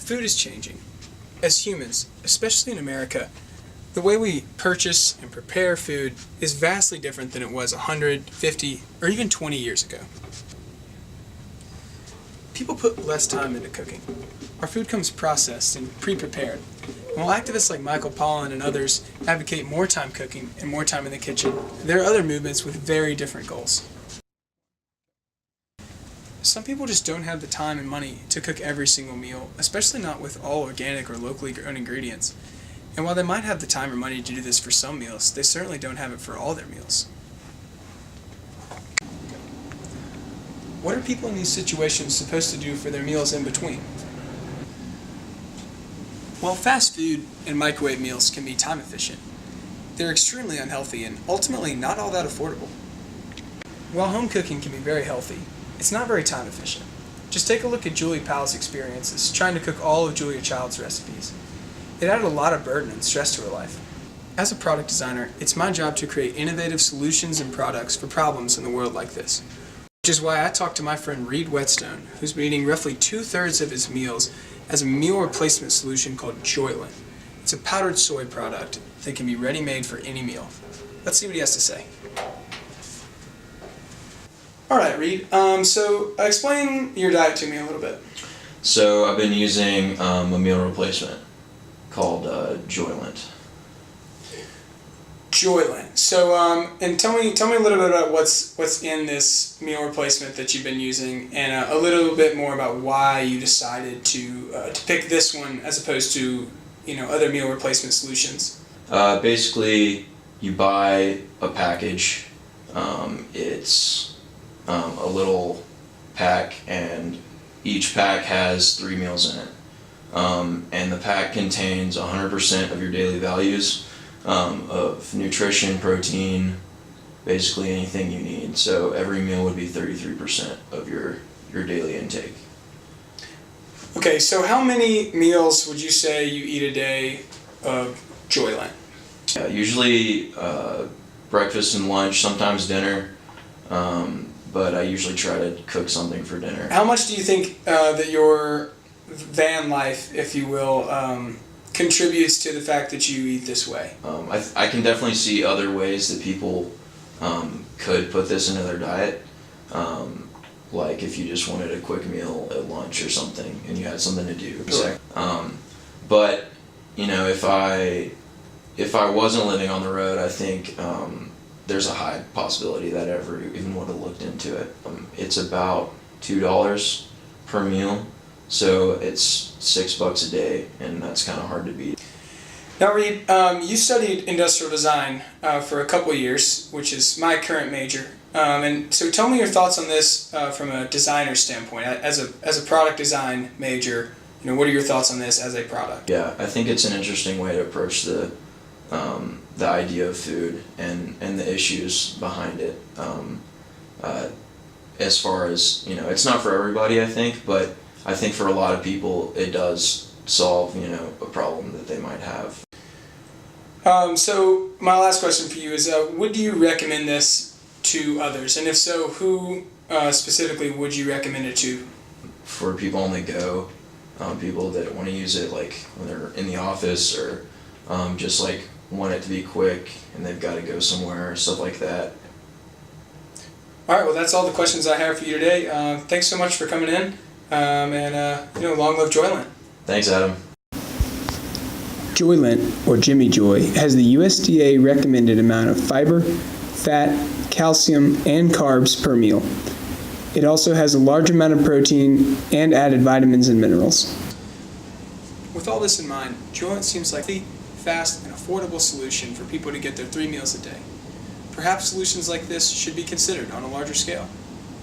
Food is changing. As humans, especially in America, the way we purchase and prepare food is vastly different than it was 100, 50, or even 20 years ago. People put less time into cooking. Our food comes processed and pre-prepared. And while activists like Michael Pollan and others advocate more time cooking and more time in the kitchen, there are other movements with very different goals. Some people just don't have the time and money to cook every single meal, especially not with all organic or locally grown ingredients. And while they might have the time or money to do this for some meals, they certainly don't have it for all their meals. What are people in these situations supposed to do for their meals in between? Well, fast food and microwave meals can be time efficient. They're extremely unhealthy and ultimately not all that affordable. While home cooking can be very healthy, it's not very time efficient. Just take a look at Julie Powell's experiences trying to cook all of Julia Child's recipes. It added a lot of burden and stress to her life. As a product designer, it's my job to create innovative solutions and products for problems in the world like this. Which is why I talked to my friend Reed Whetstone, who's been eating roughly 2/3 of his meals as a meal replacement solution called Joylent. It's a powdered soy product that can be ready-made for any meal. Let's see what he has to say. Alright, Reed, so explain your diet to me a little bit. So I've been using a meal replacement called Joylent. Joylent. So, and tell me a little bit about what's in this meal replacement that you've been using, and a little bit more about why you decided to pick this one as opposed to other meal replacement solutions. Basically, you buy a package. It's a little pack, and each pack has 3 meals in it. And the pack contains 100% of your daily values of nutrition, protein, basically anything you need. So every meal would be 33% of your daily intake. Okay, so how many meals would you say you eat a day of Joylent? Usually breakfast and lunch, sometimes dinner, but I usually try to cook something for dinner. How much do you think that your van life, if you will, contributes to the fact that you eat this way? I can definitely see other ways that people could put this into their diet. Like if you just wanted a quick meal at lunch or something and you had something to do. Sure. But if I wasn't living on the road, I think there's a high possibility that I ever even would have looked into it. It's about $2 per meal. So it's $6 a day, and that's kind of hard to beat. Now, Reed, you studied industrial design for a couple of years, which is my current major. And so tell me your thoughts on this from a designer standpoint. As a product design major, what are your thoughts on this as a product? Yeah, I think it's an interesting way to approach the idea of food and the issues behind it. As far as, it's not for everybody, I think, but I think for a lot of people it does solve, a problem that they might have. So my last question for you is, would you recommend this to others? And if so, who specifically would you recommend it to? For people on the go, people that want to use it like when they're in the office or just like want it to be quick and they've got to go somewhere, stuff like that. All right, well that's all the questions I have for you today. Thanks so much for coming in. Long live Joylent. Thanks, Adam. Joylent, or Jimmy Joy, has the USDA recommended amount of fiber, fat, calcium, and carbs per meal. It also has a large amount of protein and added vitamins and minerals. With all this in mind, Joylent seems like a fast and affordable solution for people to get their 3 meals a day. Perhaps solutions like this should be considered on a larger scale.